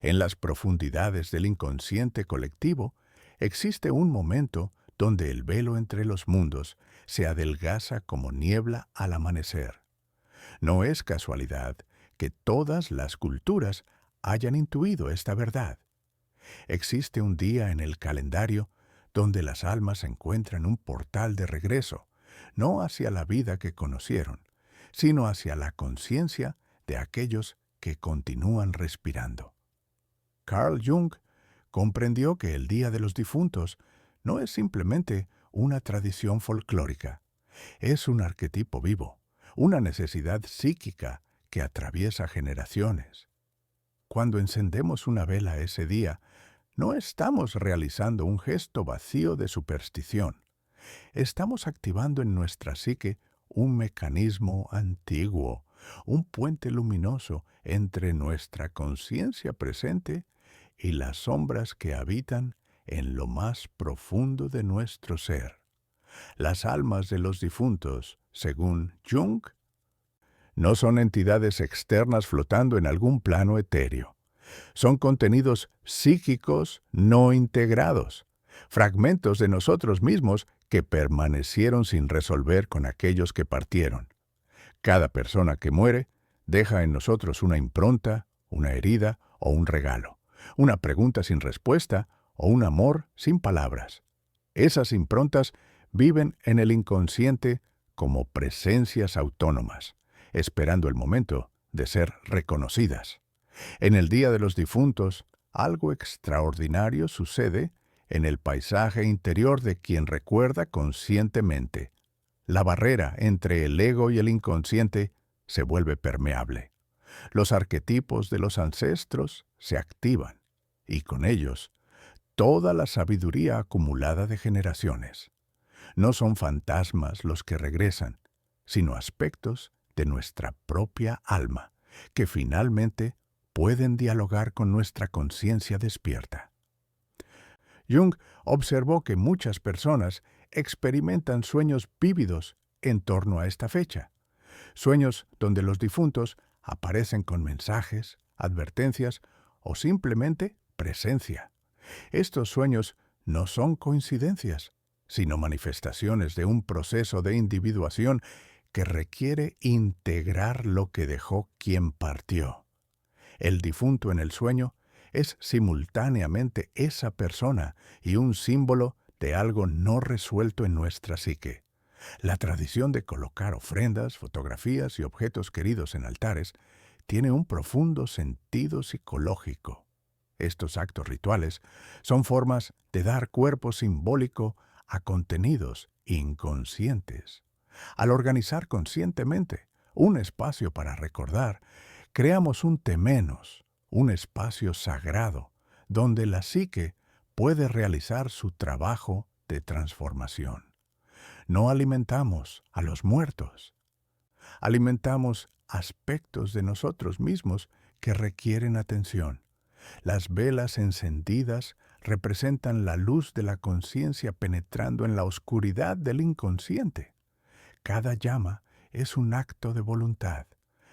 En las profundidades del inconsciente colectivo existe un momento donde el velo entre los mundos se adelgaza como niebla al amanecer. No es casualidad que todas las culturas hayan intuido esta verdad. Existe un día en el calendario donde las almas encuentran un portal de regreso, no hacia la vida que conocieron, sino hacia la conciencia de aquellos que continúan respirando. Carl Jung comprendió que el Día de los Difuntos no es simplemente una tradición folclórica, es un arquetipo vivo, una necesidad psíquica que atraviesa generaciones. Cuando encendemos una vela ese día, no estamos realizando un gesto vacío de superstición. Estamos activando en nuestra psique un mecanismo antiguo, un puente luminoso entre nuestra conciencia presente y las sombras que habitan en lo más profundo de nuestro ser. Las almas de los difuntos, según Jung, no son entidades externas flotando en algún plano etéreo. Son contenidos psíquicos no integrados, fragmentos de nosotros mismos que permanecieron sin resolver con aquellos que partieron. Cada persona que muere deja en nosotros una impronta, una herida o un regalo, una pregunta sin respuesta o un amor sin palabras. Esas improntas viven en el inconsciente como presencias autónomas, esperando el momento de ser reconocidas. En el Día de los Difuntos, algo extraordinario sucede en el paisaje interior de quien recuerda conscientemente. La barrera entre el ego y el inconsciente se vuelve permeable. Los arquetipos de los ancestros se activan y con ellos toda la sabiduría acumulada de generaciones. No son fantasmas los que regresan, sino aspectos de nuestra propia alma, que finalmente pueden dialogar con nuestra conciencia despierta. Jung observó que muchas personas experimentan sueños vívidos en torno a esta fecha, sueños donde los difuntos aparecen con mensajes, advertencias o simplemente presencia. Estos sueños no son coincidencias, sino manifestaciones de un proceso de individuación que requiere integrar lo que dejó quien partió. El difunto en el sueño es simultáneamente esa persona y un símbolo de algo no resuelto en nuestra psique. La tradición de colocar ofrendas, fotografías y objetos queridos en altares tiene un profundo sentido psicológico. Estos actos rituales son formas de dar cuerpo simbólico a contenidos inconscientes. Al organizar conscientemente un espacio para recordar, creamos un temenos, un espacio sagrado, donde la psique puede realizar su trabajo de transformación. No alimentamos a los muertos, alimentamos aspectos de nosotros mismos que requieren atención. Las velas encendidas representan la luz de la conciencia penetrando en la oscuridad del inconsciente. Cada llama es un acto de voluntad,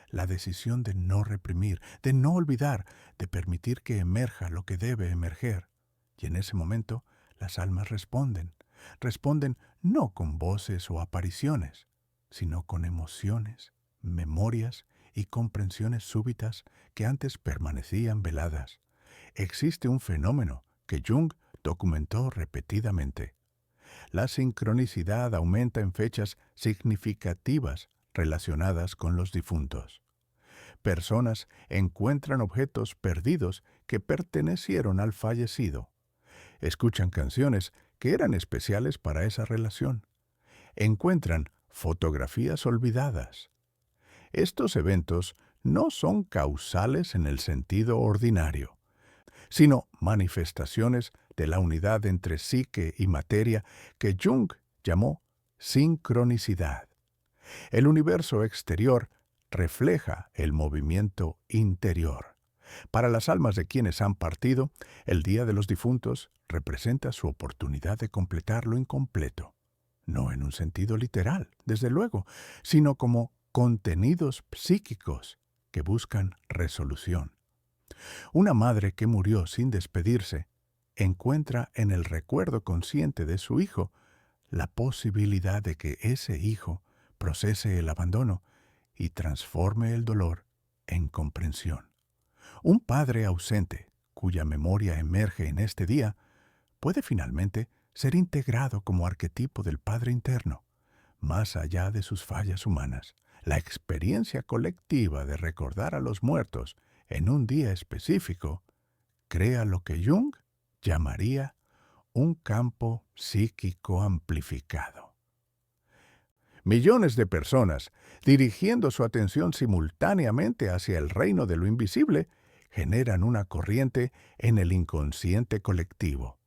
la decisión de no reprimir, de no olvidar, de permitir que emerja lo que debe emerger. Y en ese momento las almas responden no con voces o apariciones, sino con emociones, memorias y comprensiones súbitas que antes permanecían veladas. Existe un fenómeno que Jung documentó repetidamente. La sincronicidad aumenta en fechas significativas relacionadas con los difuntos. Personas encuentran objetos perdidos que pertenecieron al fallecido. Escuchan canciones que eran especiales para esa relación. Encuentran fotografías olvidadas. Estos eventos no son causales en el sentido ordinario, sino manifestaciones de la unidad entre psique y materia que Jung llamó sincronicidad. El universo exterior refleja el movimiento interior. Para las almas de quienes han partido, el Día de los Difuntos representa su oportunidad de completar lo incompleto, no en un sentido literal, desde luego, sino como contenidos psíquicos que buscan resolución. Una madre que murió sin despedirse encuentra en el recuerdo consciente de su hijo la posibilidad de que ese hijo procese el abandono y transforme el dolor en comprensión. Un padre ausente, cuya memoria emerge en este día, puede finalmente ser integrado como arquetipo del Padre interno, más allá de sus fallas humanas. La experiencia colectiva de recordar a los muertos en un día específico crea lo que Jung llamaría un campo psíquico amplificado. Millones de personas, dirigiendo su atención simultáneamente hacia el reino de lo invisible, generan una corriente en el inconsciente colectivo.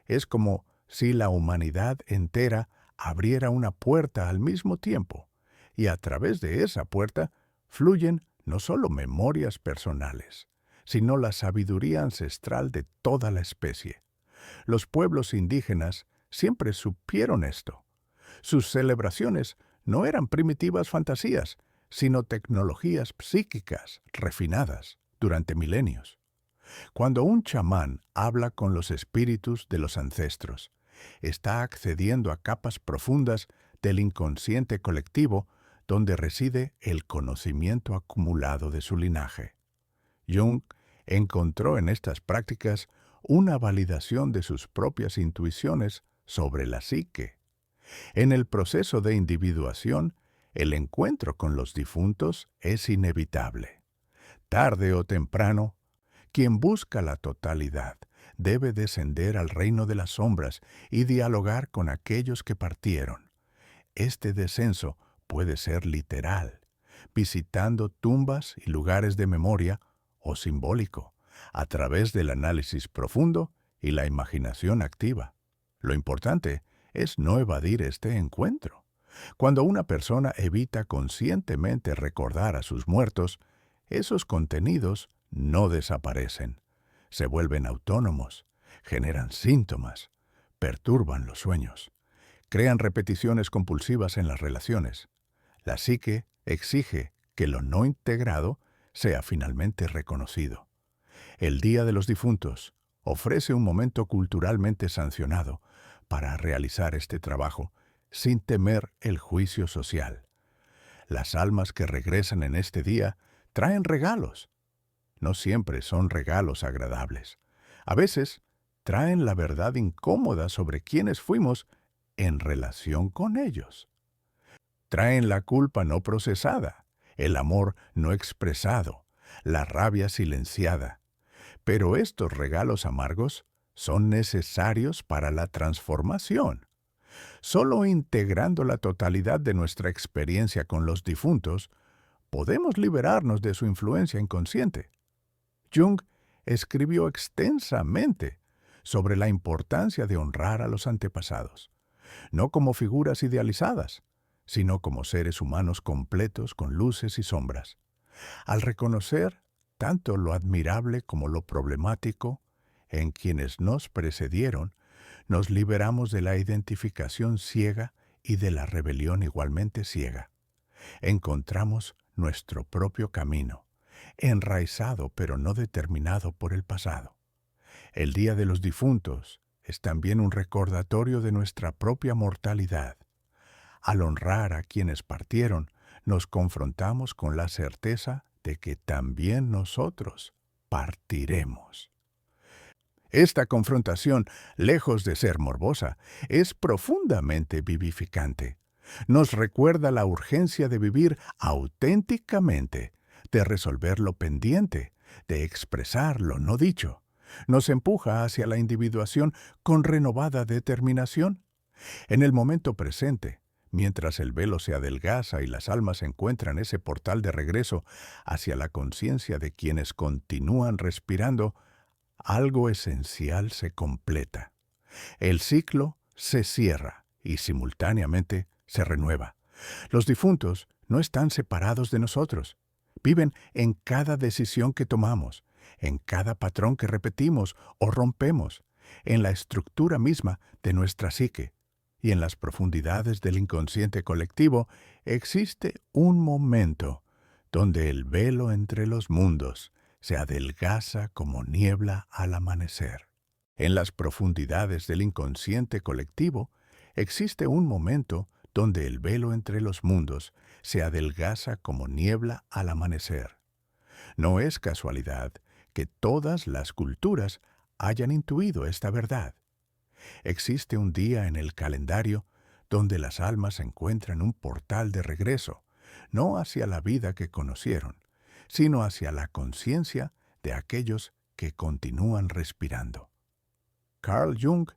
Es como si la humanidad entera abriera una puerta al mismo tiempo, y a través de esa puerta fluyen no solo memorias personales, sino la sabiduría ancestral de toda la especie. Los pueblos indígenas siempre supieron esto. Sus celebraciones no eran primitivas fantasías, sino tecnologías psíquicas refinadas durante milenios. Cuando un chamán habla con los espíritus de los ancestros, está accediendo a capas profundas del inconsciente colectivo donde reside el conocimiento acumulado de su linaje. Jung encontró en estas prácticas una validación de sus propias intuiciones sobre la psique. En el proceso de individuación, el encuentro con los difuntos es inevitable. Tarde o temprano, quien busca la totalidad debe descender al reino de las sombras y dialogar con aquellos que partieron. Este descenso puede ser literal, visitando tumbas y lugares de memoria, o simbólico, a través del análisis profundo y la imaginación activa. Lo importante es no evadir este encuentro. Cuando una persona evita conscientemente recordar a sus muertos, esos contenidos no desaparecen. Se vuelven autónomos, generan síntomas, perturban los sueños, crean repeticiones compulsivas en las relaciones. La psique exige que lo no integrado sea finalmente reconocido. El Día de los Difuntos ofrece un momento culturalmente sancionado para realizar este trabajo sin temer el juicio social. Las almas que regresan en este día traen regalos. No siempre son regalos agradables. A veces traen la verdad incómoda sobre quiénes fuimos en relación con ellos. Traen la culpa no procesada, el amor no expresado, la rabia silenciada. Pero estos regalos amargos son necesarios para la transformación. Solo integrando la totalidad de nuestra experiencia con los difuntos, podemos liberarnos de su influencia inconsciente. Jung escribió extensamente sobre la importancia de honrar a los antepasados, no como figuras idealizadas, sino como seres humanos completos con luces y sombras. Al reconocer tanto lo admirable como lo problemático en quienes nos precedieron, nos liberamos de la identificación ciega y de la rebelión igualmente ciega. Encontramos nuestro propio camino, enraizado pero no determinado por el pasado. El Día de los Difuntos es también un recordatorio de nuestra propia mortalidad. Al honrar a quienes partieron, nos confrontamos con la certeza de que también nosotros partiremos. Esta confrontación, lejos de ser morbosa, es profundamente vivificante. Nos recuerda la urgencia de vivir auténticamente, de resolver lo pendiente, de expresar lo no dicho. Nos empuja hacia la individuación con renovada determinación. En el momento presente, mientras el velo se adelgaza y las almas encuentran ese portal de regreso hacia la conciencia de quienes continúan respirando, algo esencial se completa. El ciclo se cierra y simultáneamente se renueva. Los difuntos no están separados de nosotros. Viven en cada decisión que tomamos, en cada patrón que repetimos o rompemos, en la estructura misma de nuestra psique. Y en las profundidades del inconsciente colectivo existe un momento donde el velo entre los mundos se adelgaza como niebla al amanecer. En las profundidades del inconsciente colectivo existe un momento donde el velo entre los mundos se adelgaza como niebla al amanecer. No es casualidad que todas las culturas hayan intuido esta verdad. Existe un día en el calendario donde las almas encuentran un portal de regreso, no hacia la vida que conocieron, sino hacia la conciencia de aquellos que continúan respirando. Carl Jung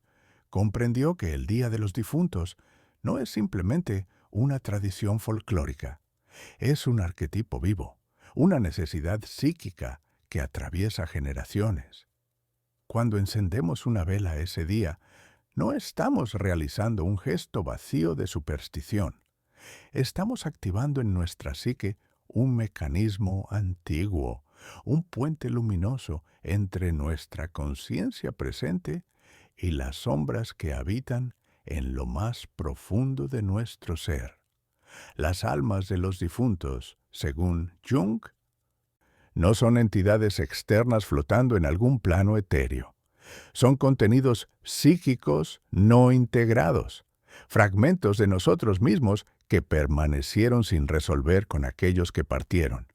comprendió que el Día de los Difuntos no es simplemente una tradición folclórica, es un arquetipo vivo, una necesidad psíquica que atraviesa generaciones. Cuando encendemos una vela ese día, no estamos realizando un gesto vacío de superstición. Estamos activando en nuestra psique un mecanismo antiguo, un puente luminoso entre nuestra conciencia presente y las sombras que habitan en lo más profundo de nuestro ser. Las almas de los difuntos, según Jung, no son entidades externas flotando en algún plano etéreo. Son contenidos psíquicos no integrados, fragmentos de nosotros mismos que permanecieron sin resolver con aquellos que partieron.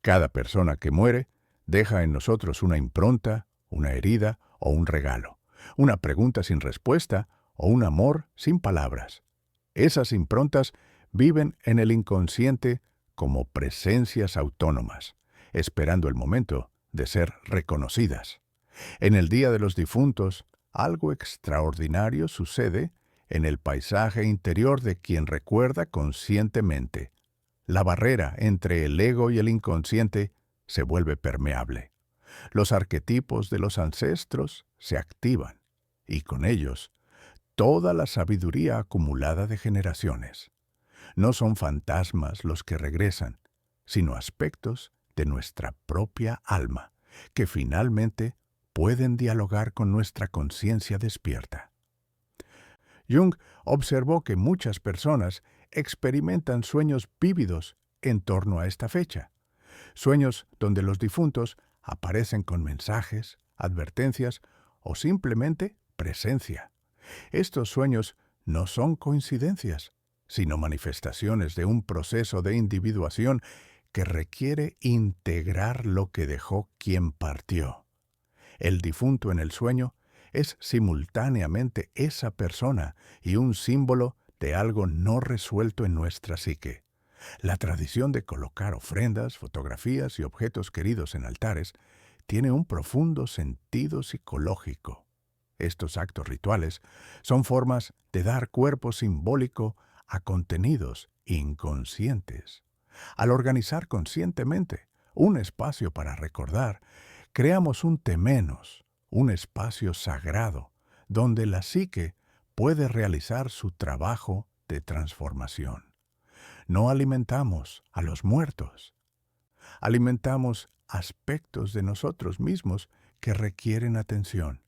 Cada persona que muere deja en nosotros una impronta, una herida o un regalo, una pregunta sin respuesta o un amor sin palabras. Esas improntas viven en el inconsciente como presencias autónomas, esperando el momento de ser reconocidas. En el Día de los Difuntos, algo extraordinario sucede en el paisaje interior de quien recuerda conscientemente. La barrera entre el ego y el inconsciente se vuelve permeable. Los arquetipos de los ancestros se activan, y con ellos, toda la sabiduría acumulada de generaciones. No son fantasmas los que regresan, sino aspectos de nuestra propia alma, que finalmente pueden dialogar con nuestra conciencia despierta. Jung observó que muchas personas experimentan sueños vívidos en torno a esta fecha, sueños donde los difuntos aparecen con mensajes, advertencias o simplemente presencia. Estos sueños no son coincidencias, sino manifestaciones de un proceso de individuación que requiere integrar lo que dejó quien partió. El difunto en el sueño es simultáneamente esa persona y un símbolo de algo no resuelto en nuestra psique. La tradición de colocar ofrendas, fotografías y objetos queridos en altares tiene un profundo sentido psicológico. Estos actos rituales son formas de dar cuerpo simbólico a contenidos inconscientes. Al organizar conscientemente un espacio para recordar, creamos un temenos, un espacio sagrado, donde la psique puede realizar su trabajo de transformación. No alimentamos a los muertos, alimentamos aspectos de nosotros mismos que requieren atención.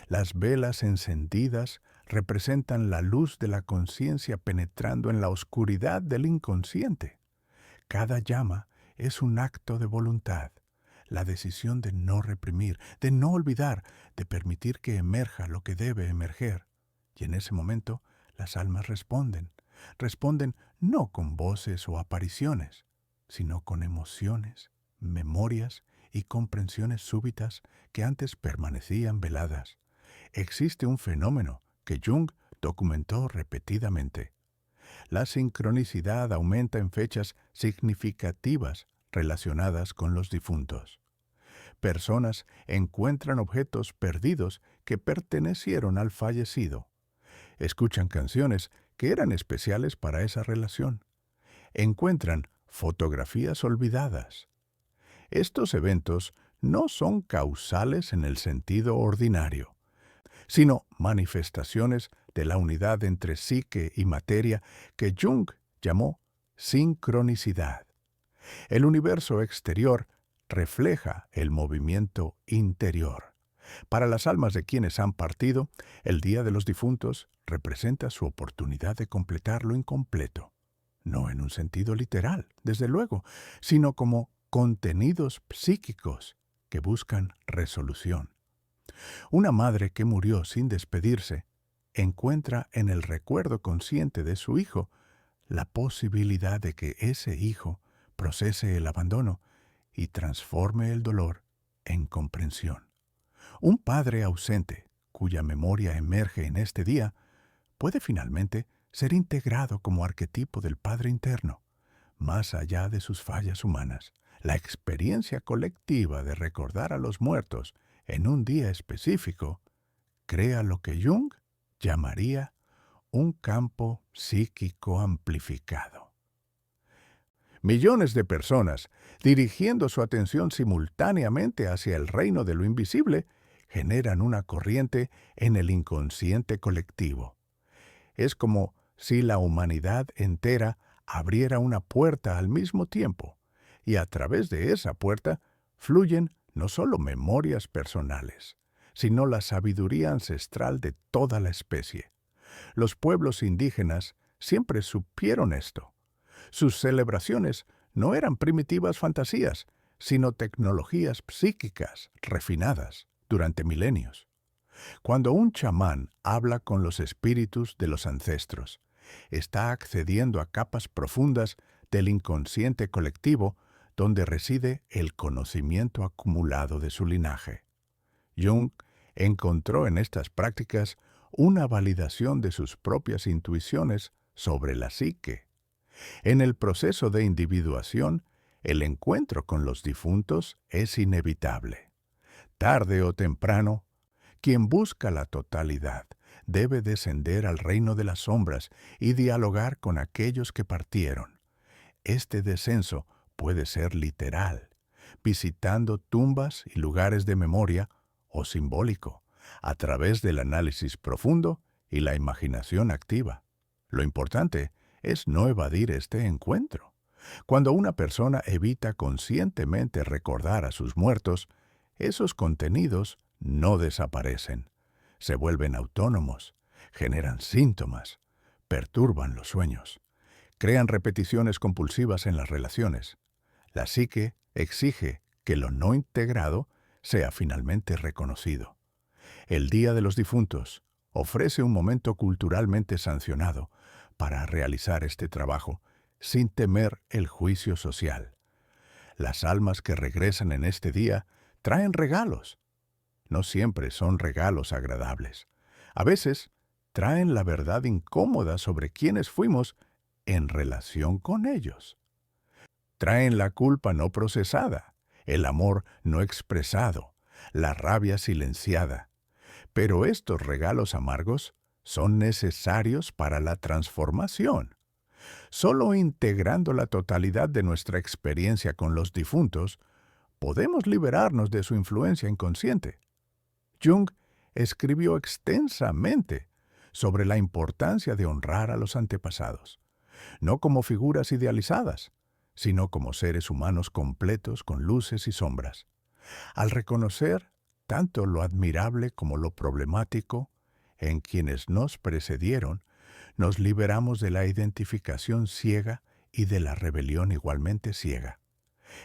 Las velas encendidas representan la luz de la conciencia penetrando en la oscuridad del inconsciente. Cada llama es un acto de voluntad, la decisión de no reprimir, de no olvidar, de permitir que emerja lo que debe emerger. Y en ese momento las almas responden no con voces o apariciones, sino con emociones, memorias y comprensiones súbitas que antes permanecían veladas. Existe un fenómeno que Jung documentó repetidamente. La sincronicidad aumenta en fechas significativas relacionadas con los difuntos. Personas encuentran objetos perdidos que pertenecieron al fallecido. Escuchan canciones que eran especiales para esa relación. Encuentran fotografías olvidadas. Estos eventos no son causales en el sentido ordinario, sino manifestaciones de la unidad entre psique y materia que Jung llamó sincronicidad. El universo exterior refleja el movimiento interior. Para las almas de quienes han partido, el Día de los Difuntos representa su oportunidad de completar lo incompleto, no en un sentido literal, desde luego, sino como contenidos psíquicos que buscan resolución. Una madre que murió sin despedirse encuentra en el recuerdo consciente de su hijo la posibilidad de que ese hijo procese el abandono y transforme el dolor en comprensión. Un padre ausente, cuya memoria emerge en este día, puede finalmente ser integrado como arquetipo del Padre interno, más allá de sus fallas humanas. La experiencia colectiva de recordar a los muertos en un día específico crea lo que Jung llamaría un campo psíquico amplificado. Millones de personas, dirigiendo su atención simultáneamente hacia el reino de lo invisible, generan una corriente en el inconsciente colectivo. Es como si la humanidad entera abriera una puerta al mismo tiempo, y a través de esa puerta fluyen no solo memorias personales, sino la sabiduría ancestral de toda la especie. Los pueblos indígenas siempre supieron esto. Sus celebraciones no eran primitivas fantasías, sino tecnologías psíquicas refinadas durante milenios. Cuando un chamán habla con los espíritus de los ancestros, está accediendo a capas profundas del inconsciente colectivo donde reside el conocimiento acumulado de su linaje. Jung encontró en estas prácticas una validación de sus propias intuiciones sobre la psique. En el proceso de individuación, el encuentro con los difuntos es inevitable. Tarde o temprano, quien busca la totalidad debe descender al reino de las sombras y dialogar con aquellos que partieron. Este descenso puede ser literal, visitando tumbas y lugares de memoria, o simbólico, a través del análisis profundo y la imaginación activa. Lo importante es no evadir este encuentro. Cuando una persona evita conscientemente recordar a sus muertos, esos contenidos no desaparecen. Se vuelven autónomos, generan síntomas, perturban los sueños, crean repeticiones compulsivas en las relaciones. La psique exige que lo no integrado sea finalmente reconocido. El Día de los Difuntos ofrece un momento culturalmente sancionado para realizar este trabajo sin temer el juicio social. Las almas que regresan en este día traen regalos. No siempre son regalos agradables. A veces traen la verdad incómoda sobre quiénes fuimos en relación con ellos. Traen la culpa no procesada, el amor no expresado, la rabia silenciada. Pero estos regalos amargos son necesarios para la transformación. Solo integrando la totalidad de nuestra experiencia con los difuntos, podemos liberarnos de su influencia inconsciente. Jung escribió extensamente sobre la importancia de honrar a los antepasados, no como figuras idealizadas, sino como seres humanos completos con luces y sombras. Al reconocer tanto lo admirable como lo problemático en quienes nos precedieron, nos liberamos de la identificación ciega y de la rebelión igualmente ciega.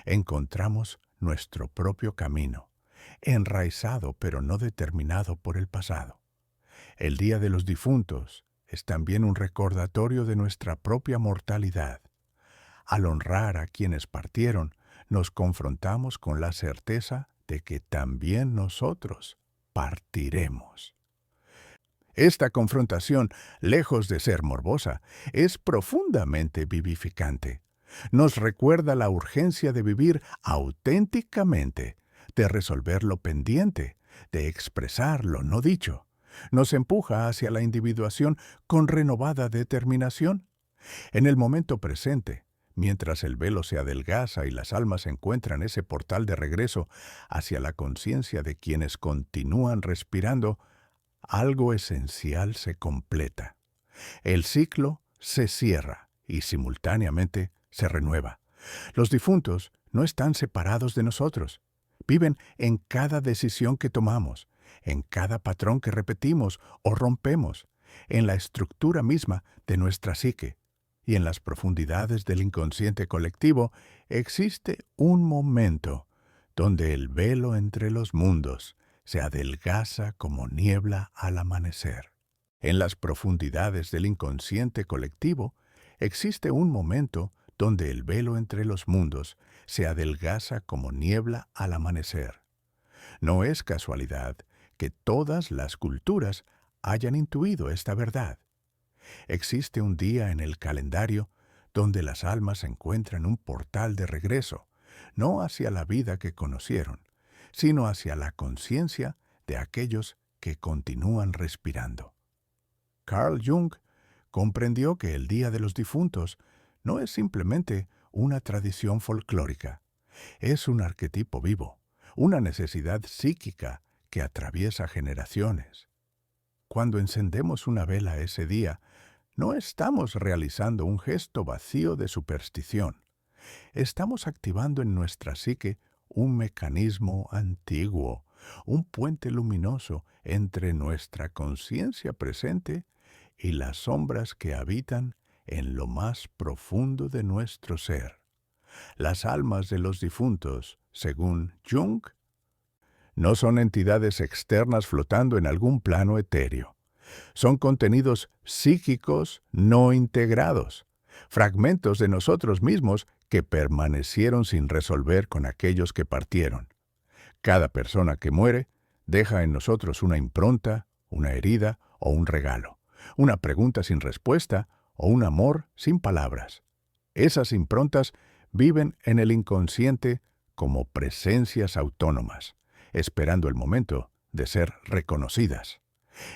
Encontramos nuestro propio camino, enraizado pero no determinado por el pasado. El Día de los Difuntos es también un recordatorio de nuestra propia mortalidad. Al honrar a quienes partieron, nos confrontamos con la certeza de que también nosotros partiremos. Esta confrontación, lejos de ser morbosa, es profundamente vivificante. Nos recuerda la urgencia de vivir auténticamente, de resolver lo pendiente, de expresar lo no dicho. Nos empuja hacia la individuación con renovada determinación. En el momento presente, mientras el velo se adelgaza y las almas encuentran ese portal de regreso hacia la conciencia de quienes continúan respirando, algo esencial se completa. El ciclo se cierra y simultáneamente se renueva. Los difuntos no están separados de nosotros. Viven en cada decisión que tomamos, en cada patrón que repetimos o rompemos, en la estructura misma de nuestra psique. Y en las profundidades del inconsciente colectivo existe un momento donde el velo entre los mundos se adelgaza como niebla al amanecer. En las profundidades del inconsciente colectivo existe un momento donde el velo entre los mundos se adelgaza como niebla al amanecer. No es casualidad que todas las culturas hayan intuido esta verdad. Existe un día en el calendario donde las almas encuentran un portal de regreso, no hacia la vida que conocieron, sino hacia la conciencia de aquellos que continúan respirando. Carl Jung comprendió que el Día de los Difuntos no es simplemente una tradición folclórica, es un arquetipo vivo, una necesidad psíquica que atraviesa generaciones. Cuando encendemos una vela ese día, no estamos realizando un gesto vacío de superstición. Estamos activando en nuestra psique un mecanismo antiguo, un puente luminoso entre nuestra conciencia presente y las sombras que habitan en lo más profundo de nuestro ser. Las almas de los difuntos, según Jung, no son entidades externas flotando en algún plano etéreo. Son contenidos psíquicos no integrados, fragmentos de nosotros mismos que permanecieron sin resolver con aquellos que partieron. Cada persona que muere deja en nosotros una impronta, una herida o un regalo, una pregunta sin respuesta o un amor sin palabras. Esas improntas viven en el inconsciente como presencias autónomas, esperando el momento de ser reconocidas.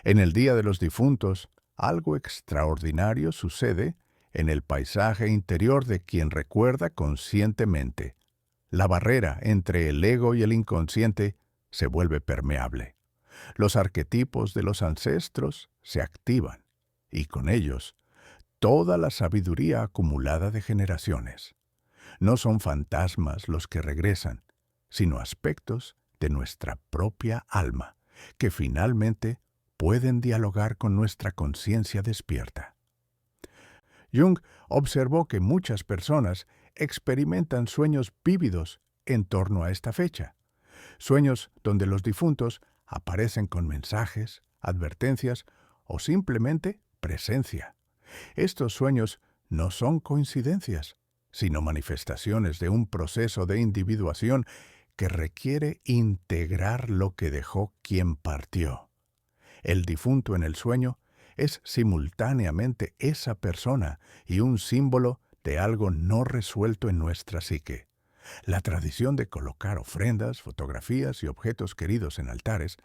En el Día de los Difuntos, algo extraordinario sucede en el paisaje interior de quien recuerda conscientemente. La barrera entre el ego y el inconsciente se vuelve permeable. Los arquetipos de los ancestros se activan, y con ellos, toda la sabiduría acumulada de generaciones. No son fantasmas los que regresan, sino aspectos de nuestra propia alma, que finalmente pueden dialogar con nuestra conciencia despierta. Jung observó que muchas personas experimentan sueños vívidos en torno a esta fecha, sueños donde los difuntos aparecen con mensajes, advertencias o simplemente presencia. Estos sueños no son coincidencias, sino manifestaciones de un proceso de individuación que requiere integrar lo que dejó quien partió. El difunto en el sueño es simultáneamente esa persona y un símbolo de algo no resuelto en nuestra psique. La tradición de colocar ofrendas, fotografías y objetos queridos en altares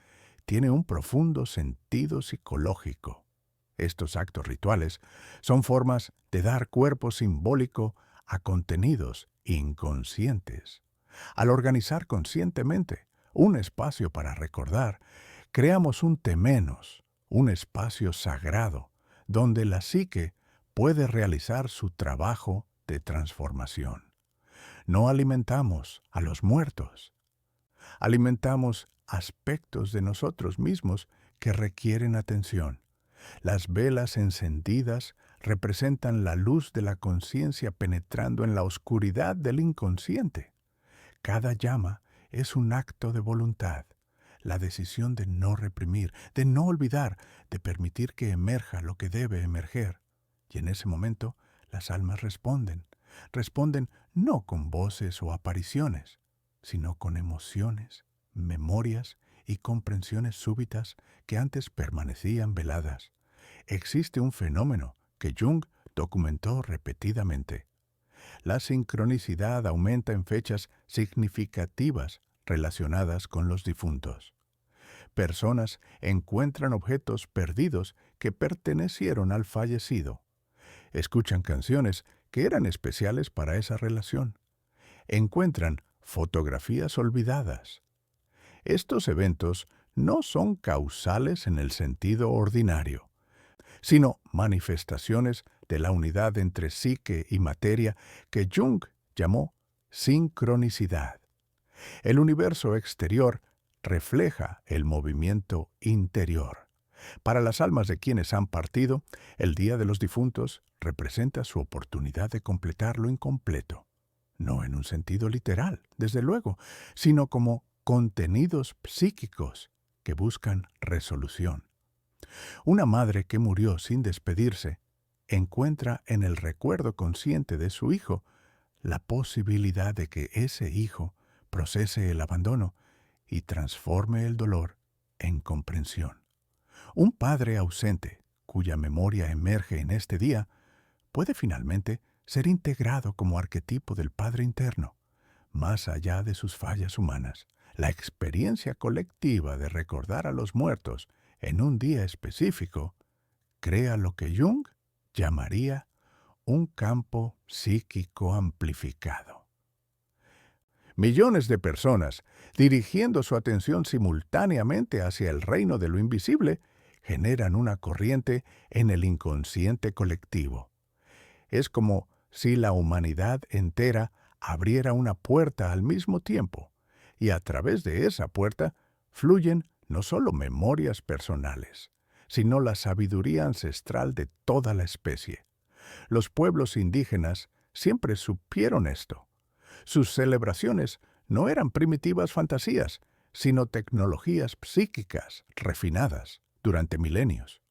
tiene un profundo sentido psicológico. Estos actos rituales son formas de dar cuerpo simbólico a contenidos inconscientes. Al organizar conscientemente un espacio para recordar, creamos un temenos, un espacio sagrado, donde la psique puede realizar su trabajo de transformación. No alimentamos a los muertos, alimentamos aspectos de nosotros mismos que requieren atención. Las velas encendidas representan la luz de la conciencia penetrando en la oscuridad del inconsciente. Cada llama es un acto de voluntad, la decisión de no reprimir, de no olvidar, de permitir que emerja lo que debe emerger. Y en ese momento las almas responden no con voces o apariciones, sino con emociones, memorias y comprensiones súbitas que antes permanecían veladas. Existe un fenómeno que Jung documentó repetidamente. La sincronicidad aumenta en fechas significativas relacionadas con los difuntos. Personas encuentran objetos perdidos que pertenecieron al fallecido. Escuchan canciones que eran especiales para esa relación. Encuentran fotografías olvidadas. Estos eventos no son causales en el sentido ordinario, sino manifestaciones de la unidad entre psique y materia que Jung llamó sincronicidad. El universo exterior refleja el movimiento interior. Para las almas de quienes han partido, el Día de los Difuntos representa su oportunidad de completar lo incompleto, no en un sentido literal, desde luego, sino como contenidos psíquicos que buscan resolución. Una madre que murió sin despedirse encuentra en el recuerdo consciente de su hijo la posibilidad de que ese hijo procese el abandono y transforme el dolor en comprensión. Un padre ausente, cuya memoria emerge en este día, puede finalmente ser integrado como arquetipo del Padre interno, más allá de sus fallas humanas. La experiencia colectiva de recordar a los muertos en un día específico crea lo que Jung llamaría un campo psíquico amplificado. Millones de personas, dirigiendo su atención simultáneamente hacia el reino de lo invisible, generan una corriente en el inconsciente colectivo. Es como si la humanidad entera abriera una puerta al mismo tiempo, y a través de esa puerta fluyen no solo memorias personales, sino la sabiduría ancestral de toda la especie. Los pueblos indígenas siempre supieron esto. Sus celebraciones no eran primitivas fantasías, sino tecnologías psíquicas refinadas durante milenios.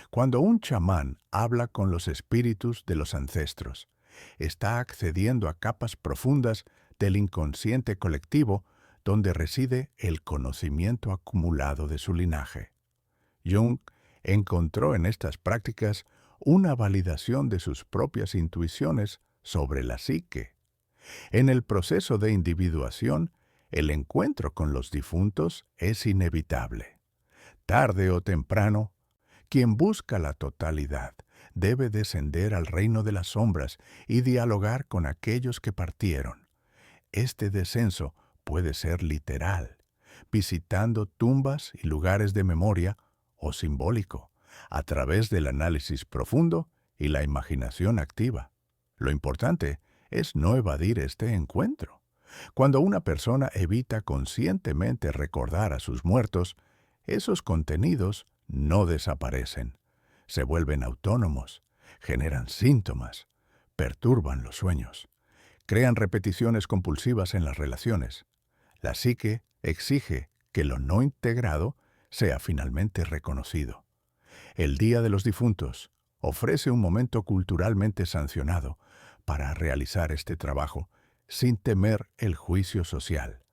Cuando un chamán habla con los espíritus de los ancestros, está accediendo a capas profundas del inconsciente colectivo donde reside el conocimiento acumulado de su linaje. Jung encontró en estas prácticas una validación de sus propias intuiciones sobre la psique. En el proceso de individuación, el encuentro con los difuntos es inevitable. Tarde o temprano, quien busca la totalidad debe descender al reino de las sombras y dialogar con aquellos que partieron. Este descenso puede ser literal, visitando tumbas y lugares de memoria, o simbólico, a través del análisis profundo y la imaginación activa. Lo importante es no evadir este encuentro. Cuando una persona evita conscientemente recordar a sus muertos, esos contenidos no desaparecen. Se vuelven autónomos, generan síntomas, perturban los sueños, crean repeticiones compulsivas en las relaciones. La psique exige que lo no integrado sea finalmente reconocido. El Día de los Difuntos ofrece un momento culturalmente sancionado para realizar este trabajo sin temer el juicio social.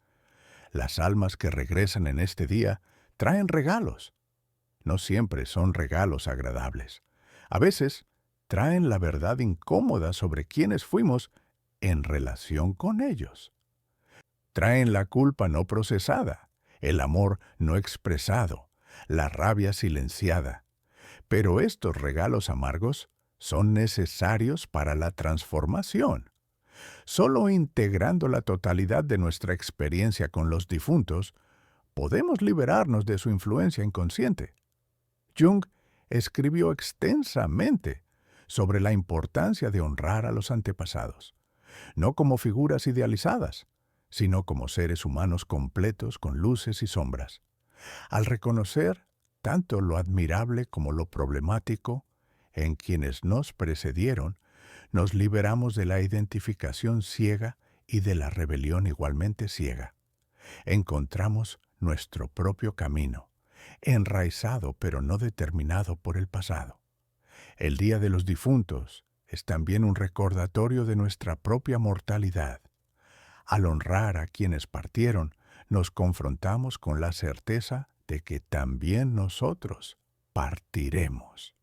Las almas que regresan en este día traen regalos. No siempre son regalos agradables. A veces traen la verdad incómoda sobre quiénes fuimos en relación con ellos. Traen la culpa no procesada, el amor no expresado, la rabia silenciada. Pero estos regalos amargos son necesarios para la transformación. Solo integrando la totalidad de nuestra experiencia con los difuntos, podemos liberarnos de su influencia inconsciente. Jung escribió extensamente sobre la importancia de honrar a los antepasados, no como figuras idealizadas, sino como seres humanos completos con luces y sombras. Al reconocer tanto lo admirable como lo problemático en quienes nos precedieron, nos liberamos de la identificación ciega y de la rebelión igualmente ciega. Encontramos nuestro propio camino, enraizado pero no determinado por el pasado. El Día de los Difuntos es también un recordatorio de nuestra propia mortalidad. Al honrar a quienes partieron, nos confrontamos con la certeza de que también nosotros partiremos.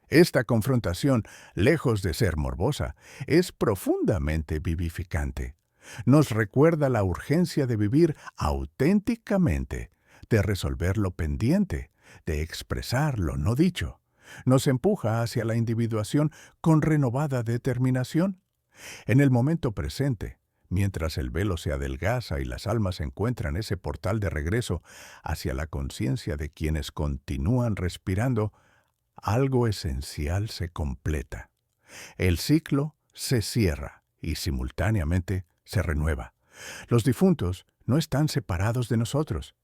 Esta confrontación, lejos de ser morbosa, es profundamente vivificante. Nos recuerda la urgencia de vivir auténticamente, de resolver lo pendiente, de expresar lo no dicho. Nos empuja hacia la individuación con renovada determinación. En el momento presente, mientras el velo se adelgaza y las almas encuentran ese portal de regreso hacia la conciencia de quienes continúan respirando, algo esencial se completa. El ciclo se cierra y simultáneamente se renueva. Los difuntos no están separados de nosotros,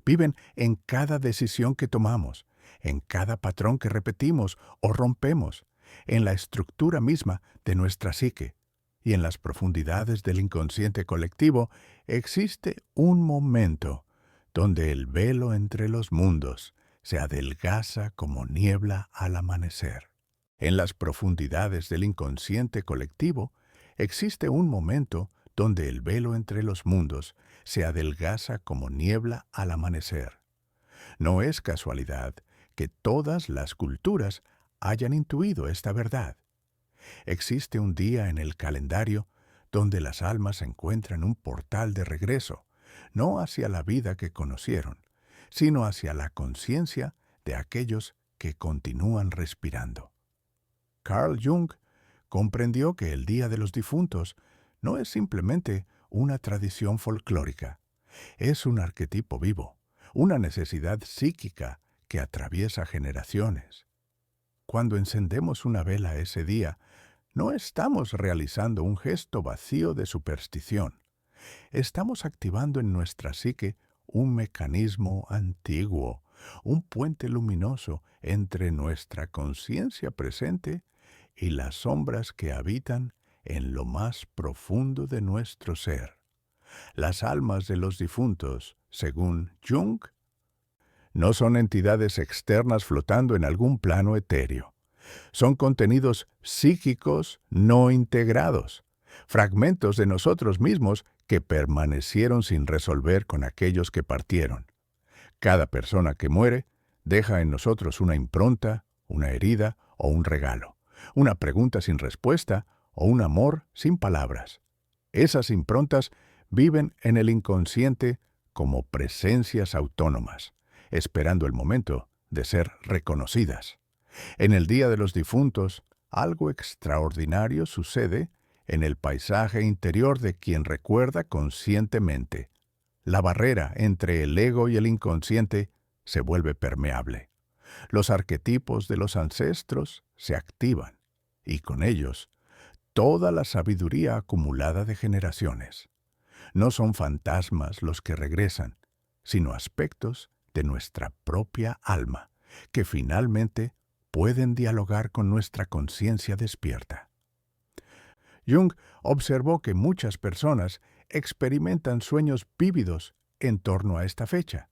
Viven en cada decisión que tomamos, en cada patrón que repetimos o rompemos, en la estructura misma de nuestra psique. Y en las profundidades del inconsciente colectivo existe un momento donde el velo entre los mundos se adelgaza como niebla al amanecer. En las profundidades del inconsciente colectivo existe un momento donde el velo entre los mundos se adelgaza como niebla al amanecer. No es casualidad que todas las culturas hayan intuido esta verdad. Existe un día en el calendario donde las almas encuentran un portal de regreso, no hacia la vida que conocieron, sino hacia la conciencia de aquellos que continúan respirando. Carl Jung comprendió que el Día de los Difuntos no es simplemente una tradición folclórica, es un arquetipo vivo, una necesidad psíquica que atraviesa generaciones. Cuando encendemos una vela ese día, no estamos realizando un gesto vacío de superstición. Estamos activando en nuestra psique un mecanismo antiguo, un puente luminoso entre nuestra conciencia presente y las sombras que habitan en lo más profundo de nuestro ser. Las almas de los difuntos, según Jung, no son entidades externas flotando en algún plano etéreo. Son contenidos psíquicos no integrados, fragmentos de nosotros mismos que permanecieron sin resolver con aquellos que partieron. Cada persona que muere deja en nosotros una impronta, una herida o un regalo, una pregunta sin respuesta o un amor sin palabras. Esas improntas viven en el inconsciente como presencias autónomas, esperando el momento de ser reconocidas. En el Día de los Difuntos, algo extraordinario sucede en el paisaje interior de quien recuerda conscientemente. La barrera entre el ego y el inconsciente se vuelve permeable. Los arquetipos de los ancestros se activan, y con ellos, toda la sabiduría acumulada de generaciones. No son fantasmas los que regresan, sino aspectos de nuestra propia alma, que finalmente pueden dialogar con nuestra conciencia despierta. Jung observó que muchas personas experimentan sueños vívidos en torno a esta fecha,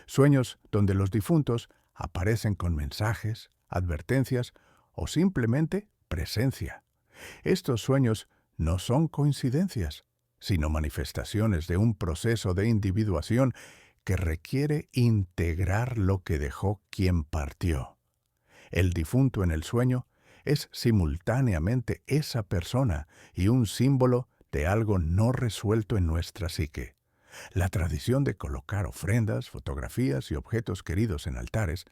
sueños donde los difuntos aparecen con mensajes, advertencias o simplemente presencia. Estos sueños no son coincidencias, sino manifestaciones de un proceso de individuación que requiere integrar lo que dejó quien partió. El difunto en el sueño es simultáneamente esa persona y un símbolo de algo no resuelto en nuestra psique. La tradición de colocar ofrendas, fotografías y objetos queridos en altares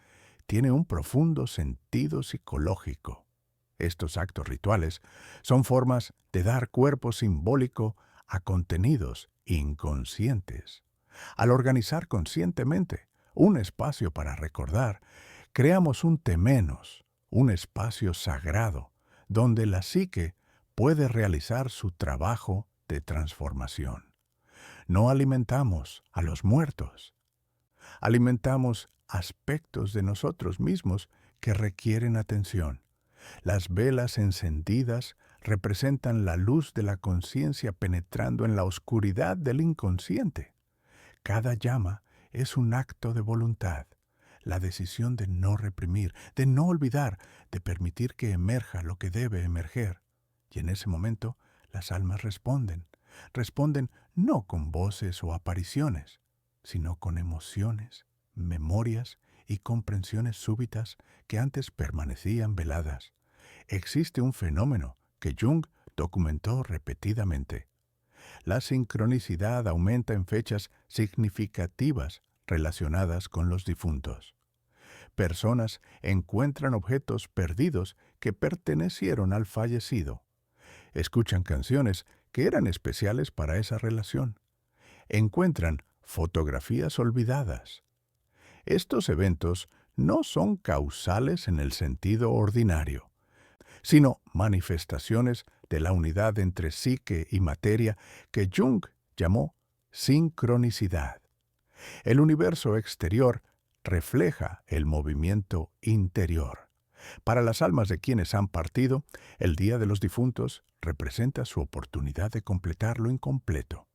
tiene un profundo sentido psicológico. Estos actos rituales son formas de dar cuerpo simbólico a contenidos inconscientes. Al organizar conscientemente un espacio para recordar, creamos un temenos, un espacio sagrado, donde la psique puede realizar su trabajo de transformación. No alimentamos a los muertos, alimentamos aspectos de nosotros mismos que requieren atención. Las velas encendidas representan la luz de la conciencia penetrando en la oscuridad del inconsciente. Cada llama es un acto de voluntad, la decisión de no reprimir, de no olvidar, de permitir que emerja lo que debe emerger. Y en ese momento las almas responden no con voces o apariciones, sino con emociones, memorias y comprensiones súbitas que antes permanecían veladas. Existe un fenómeno que Jung documentó repetidamente. La sincronicidad aumenta en fechas significativas relacionadas con los difuntos. Personas encuentran objetos perdidos que pertenecieron al fallecido. Escuchan canciones que eran especiales para esa relación. Encuentran fotografías olvidadas. Estos eventos no son causales en el sentido ordinario, sino manifestaciones de la unidad entre psique y materia que Jung llamó sincronicidad. El universo exterior refleja el movimiento interior. Para las almas de quienes han partido, el Día de los Difuntos representa su oportunidad de completar lo incompleto.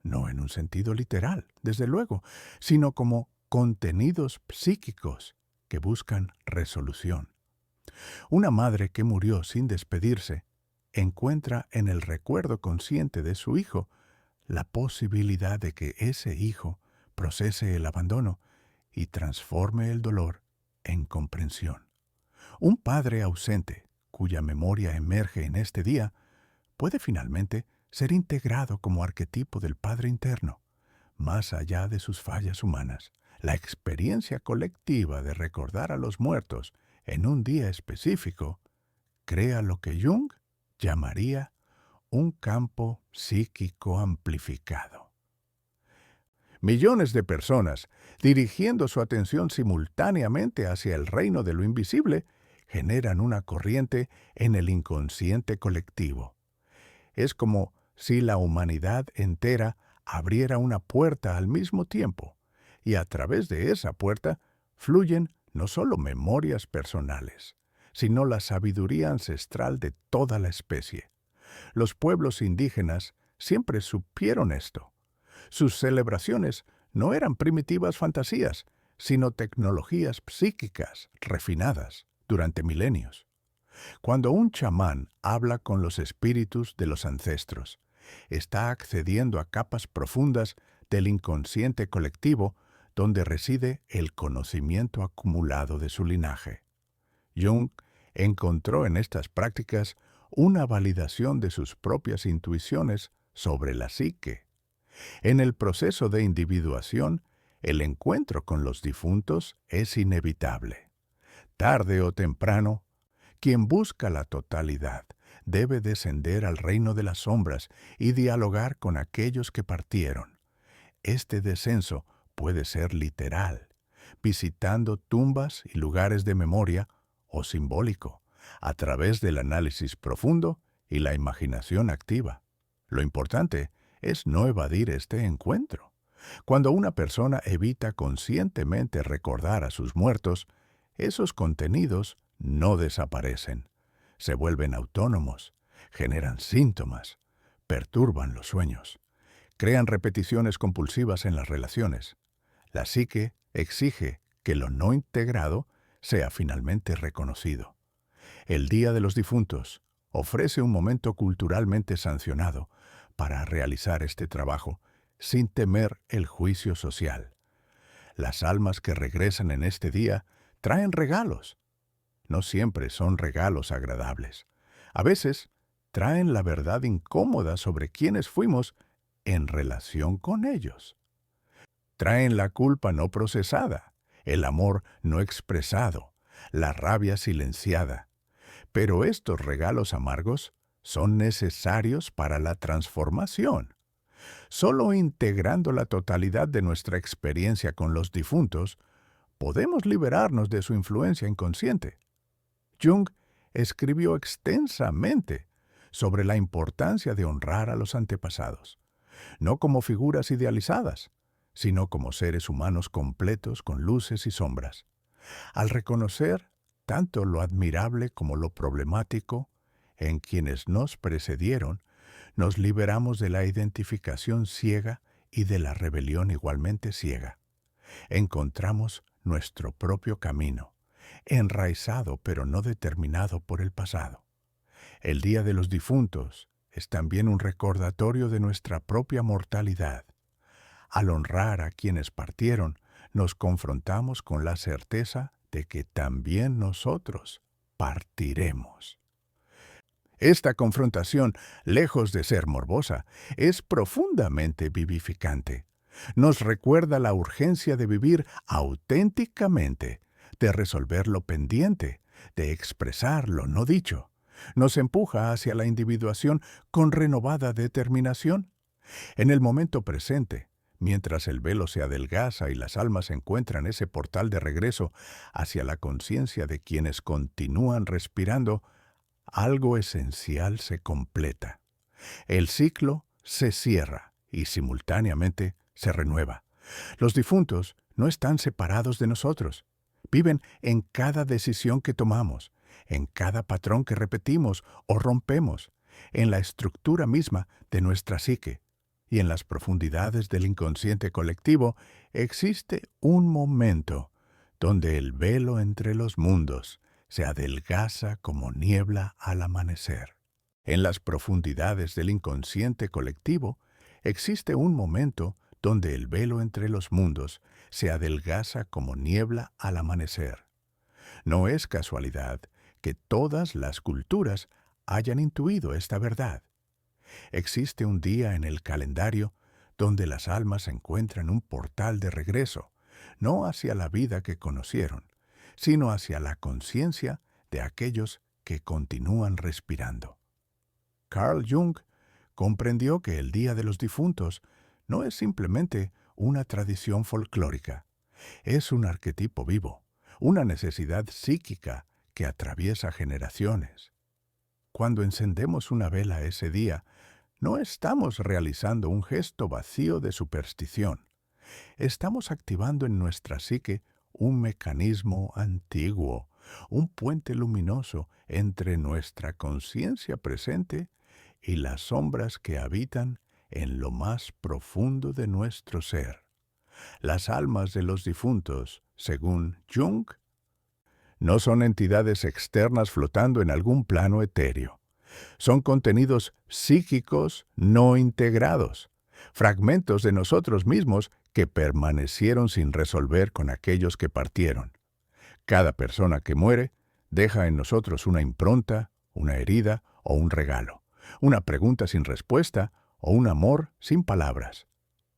No en un sentido literal, desde luego, sino como contenidos psíquicos que buscan resolución. Una madre que murió sin despedirse encuentra en el recuerdo consciente de su hijo la posibilidad de que ese hijo procese el abandono y transforme el dolor en comprensión. Un padre ausente, cuya memoria emerge en este día, puede finalmente ser integrado como arquetipo del Padre interno, más allá de sus fallas humanas. La experiencia colectiva de recordar a los muertos en un día específico crea lo que Jung llamaría un campo psíquico amplificado. Millones de personas, dirigiendo su atención simultáneamente hacia el reino de lo invisible, generan una corriente en el inconsciente colectivo. Es como si la humanidad entera abriera una puerta al mismo tiempo, y a través de esa puerta fluyen no solo memorias personales, sino la sabiduría ancestral de toda la especie. Los pueblos indígenas siempre supieron esto. Sus celebraciones no eran primitivas fantasías, sino tecnologías psíquicas refinadas durante milenios. Cuando un chamán habla con los espíritus de los ancestros, está accediendo a capas profundas del inconsciente colectivo donde reside el conocimiento acumulado de su linaje. Jung encontró en estas prácticas una validación de sus propias intuiciones sobre la psique. En el proceso de individuación, el encuentro con los difuntos es inevitable. Tarde o temprano, quien busca la totalidad debe descender al reino de las sombras y dialogar con aquellos que partieron. Este descenso puede ser literal, visitando tumbas y lugares de memoria, o simbólico, a través del análisis profundo y la imaginación activa. Lo importante es no evadir este encuentro. Cuando una persona evita conscientemente recordar a sus muertos, esos contenidos no desaparecen. Se vuelven autónomos, generan síntomas, perturban los sueños, crean repeticiones compulsivas en las relaciones. La psique exige que lo no integrado sea finalmente reconocido. El Día de los Difuntos ofrece un momento culturalmente sancionado para realizar este trabajo sin temer el juicio social. Las almas que regresan en este día traen regalos. No siempre son regalos agradables. A veces traen la verdad incómoda sobre quiénes fuimos en relación con ellos. Traen la culpa no procesada, el amor no expresado, la rabia silenciada. Pero estos regalos amargos son necesarios para la transformación. Solo integrando la totalidad de nuestra experiencia con los difuntos, podemos liberarnos de su influencia inconsciente. Jung escribió extensamente sobre la importancia de honrar a los antepasados, no como figuras idealizadas, sino como seres humanos completos con luces y sombras. Al reconocer tanto lo admirable como lo problemático en quienes nos precedieron, nos liberamos de la identificación ciega y de la rebelión igualmente ciega. Encontramos nuestro propio camino, enraizado pero no determinado por el pasado. El Día de los Difuntos es también un recordatorio de nuestra propia mortalidad. Al honrar a quienes partieron, nos confrontamos con la certeza de que también nosotros partiremos. Esta confrontación, lejos de ser morbosa, es profundamente vivificante. Nos recuerda la urgencia de vivir auténticamente, de resolver lo pendiente, de expresar lo no dicho. Nos empuja hacia la individuación con renovada determinación. En el momento presente, mientras el velo se adelgaza y las almas encuentran ese portal de regreso hacia la conciencia de quienes continúan respirando, algo esencial se completa. El ciclo se cierra y simultáneamente se renueva, Los difuntos no están separados de nosotros. Viven en cada decisión que tomamos, en cada patrón que repetimos o rompemos, en la estructura misma de nuestra psique. Y en las profundidades del inconsciente colectivo existe un momento donde el velo entre los mundos se adelgaza como niebla al amanecer. En las profundidades del inconsciente colectivo existe un momento donde el velo entre los mundos se adelgaza como niebla al amanecer. No es casualidad que todas las culturas hayan intuido esta verdad. Existe un día en el calendario donde las almas encuentran un portal de regreso, no hacia la vida que conocieron, sino hacia la conciencia de aquellos que continúan respirando. Carl Jung comprendió que el Día de los Difuntos no es simplemente una tradición folclórica, es un arquetipo vivo, una necesidad psíquica que atraviesa generaciones. Cuando encendemos una vela ese día, no estamos realizando un gesto vacío de superstición. Estamos activando en nuestra psique un mecanismo antiguo, un puente luminoso entre nuestra conciencia presente y las sombras que habitan en lo más profundo de nuestro ser. Las almas de los difuntos, según Jung, no son entidades externas flotando en algún plano etéreo. Son contenidos psíquicos no integrados, fragmentos de nosotros mismos que permanecieron sin resolver con aquellos que partieron. Cada persona que muere deja en nosotros una impronta, una herida o un regalo, una pregunta sin respuesta o un amor sin palabras.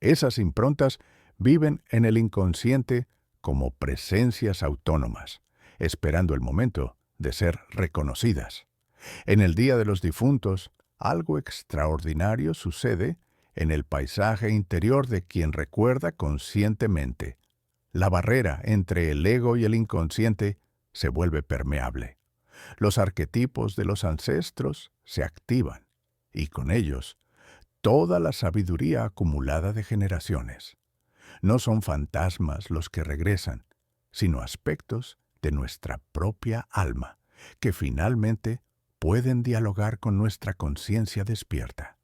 Esas improntas viven en el inconsciente como presencias autónomas, esperando el momento de ser reconocidas. En el Día de los Difuntos, algo extraordinario sucede en el paisaje interior de quien recuerda conscientemente. La barrera entre el ego y el inconsciente se vuelve permeable. Los arquetipos de los ancestros se activan, y con ellos, toda la sabiduría acumulada de generaciones. No son fantasmas los que regresan, sino aspectos de nuestra propia alma, que finalmente pueden dialogar con nuestra conciencia despierta.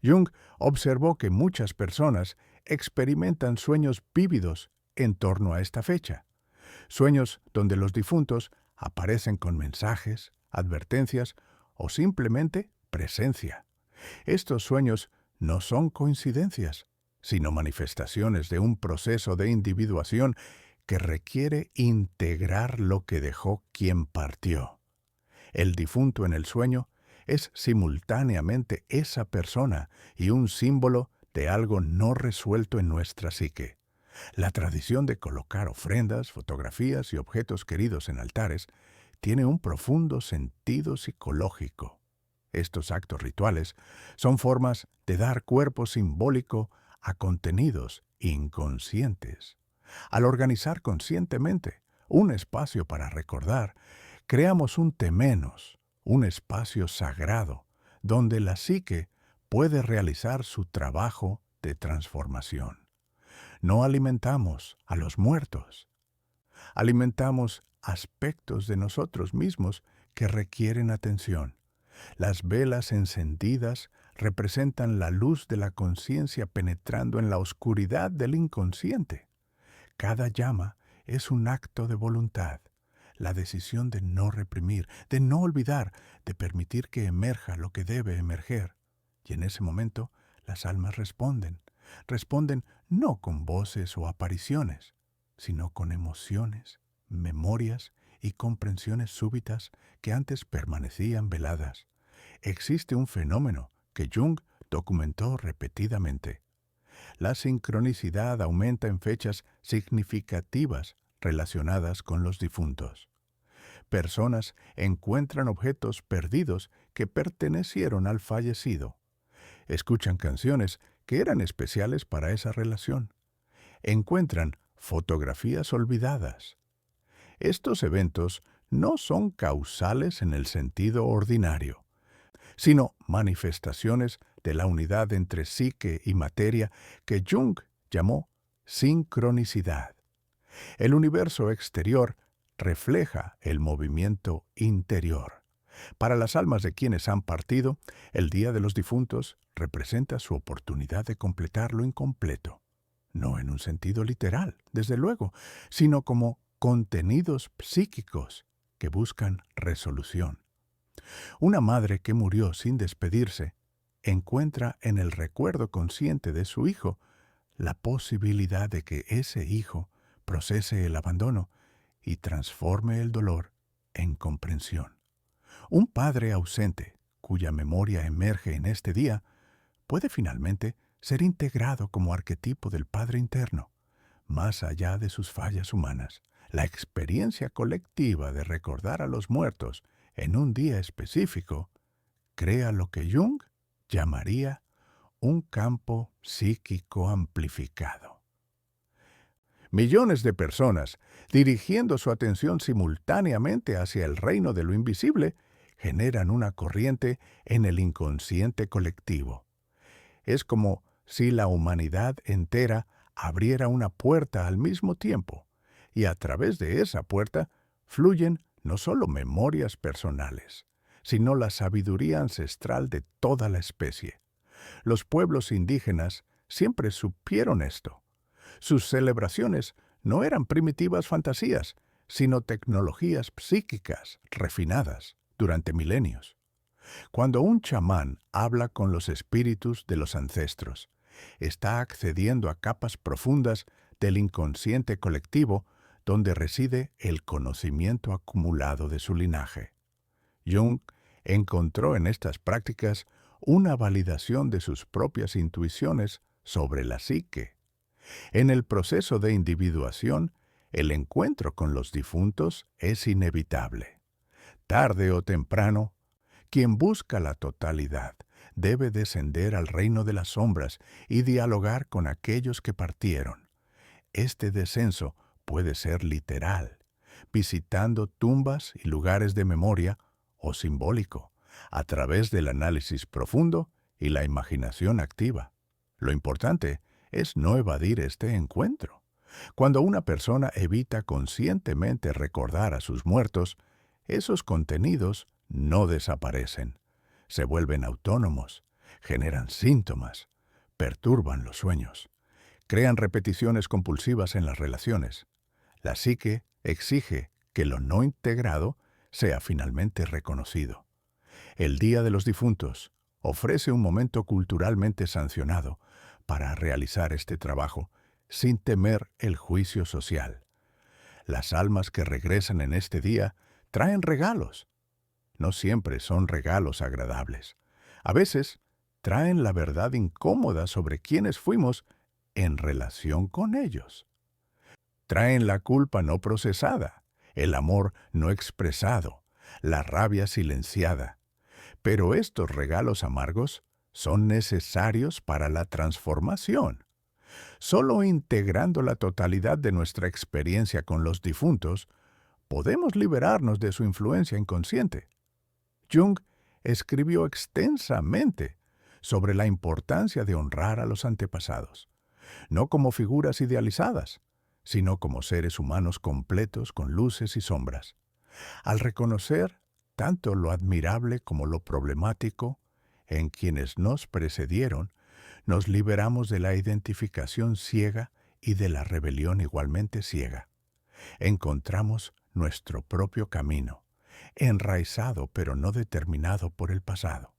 Jung observó que muchas personas experimentan sueños vívidos en torno a esta fecha, sueños donde los difuntos aparecen con mensajes, advertencias o simplemente presencia. Estos sueños no son coincidencias, sino manifestaciones de un proceso de individuación que requiere integrar lo que dejó quien partió. El difunto en el sueño es simultáneamente esa persona y un símbolo de algo no resuelto en nuestra psique. La tradición de colocar ofrendas, fotografías y objetos queridos en altares tiene un profundo sentido psicológico. Estos actos rituales son formas de dar cuerpo simbólico a contenidos inconscientes. Al organizar conscientemente un espacio para recordar, creamos un temenos, un espacio sagrado, donde la psique puede realizar su trabajo de transformación. No alimentamos a los muertos, alimentamos aspectos de nosotros mismos que requieren atención. Las velas encendidas representan la luz de la conciencia penetrando en la oscuridad del inconsciente. Cada llama es un acto de voluntad, la decisión de no reprimir, de no olvidar, de permitir que emerja lo que debe emerger. Y en ese momento las almas responden no con voces o apariciones, sino con emociones, memorias y comprensiones súbitas que antes permanecían veladas. Existe un fenómeno que Jung documentó repetidamente. La sincronicidad aumenta en fechas significativas relacionadas con los difuntos. Personas encuentran objetos perdidos que pertenecieron al fallecido. Escuchan canciones que eran especiales para esa relación. Encuentran fotografías olvidadas. Estos eventos no son causales en el sentido ordinario, sino manifestaciones de la unidad entre psique y materia que Jung llamó sincronicidad. El universo exterior refleja el movimiento interior. Para las almas de quienes han partido, el Día de los Difuntos representa su oportunidad de completar lo incompleto. No en un sentido literal, desde luego, sino como contenidos psíquicos que buscan resolución. Una madre que murió sin despedirse encuentra en el recuerdo consciente de su hijo la posibilidad de que ese hijo procese el abandono y transforme el dolor en comprensión. Un padre ausente, cuya memoria emerge en este día, puede finalmente ser integrado como arquetipo del Padre interno. Más allá de sus fallas humanas, la experiencia colectiva de recordar a los muertos en un día específico crea lo que Jung llamaría un campo psíquico amplificado. Millones de personas, dirigiendo su atención simultáneamente hacia el reino de lo invisible, generan una corriente en el inconsciente colectivo. Es como si la humanidad entera abriera una puerta al mismo tiempo, y a través de esa puerta fluyen no solo memorias personales, sino la sabiduría ancestral de toda la especie. Los pueblos indígenas siempre supieron esto. Sus celebraciones no eran primitivas fantasías, sino tecnologías psíquicas refinadas durante milenios. Cuando un chamán habla con los espíritus de los ancestros, está accediendo a capas profundas del inconsciente colectivo donde reside el conocimiento acumulado de su linaje. Jung encontró en estas prácticas una validación de sus propias intuiciones sobre la psique. En el proceso de individuación, el encuentro con los difuntos es inevitable. Tarde o temprano, quien busca la totalidad debe descender al reino de las sombras y dialogar con aquellos que partieron. Este descenso puede ser literal, visitando tumbas y lugares de memoria, o simbólico, a través del análisis profundo y la imaginación activa. Lo importante es no evadir este encuentro. Cuando una persona evita conscientemente recordar a sus muertos, esos contenidos no desaparecen. Se vuelven autónomos, generan síntomas, perturban los sueños, crean repeticiones compulsivas en las relaciones. La psique exige que lo no integrado sea finalmente reconocido. El Día de los Difuntos ofrece un momento culturalmente sancionado para realizar este trabajo sin temer el juicio social. Las almas que regresan en este día traen regalos. No siempre son regalos agradables. A veces traen la verdad incómoda sobre quiénes fuimos en relación con ellos. Traen la culpa no procesada, el amor no expresado, la rabia silenciada. Pero estos regalos amargos son necesarios para la transformación. Solo integrando la totalidad de nuestra experiencia con los difuntos, podemos liberarnos de su influencia inconsciente. Jung escribió extensamente sobre la importancia de honrar a los antepasados, no como figuras idealizadas, sino como seres humanos completos con luces y sombras. Al reconocer tanto lo admirable como lo problemático en quienes nos precedieron, nos liberamos de la identificación ciega y de la rebelión igualmente ciega. Encontramos nuestro propio camino, enraizado pero no determinado por el pasado.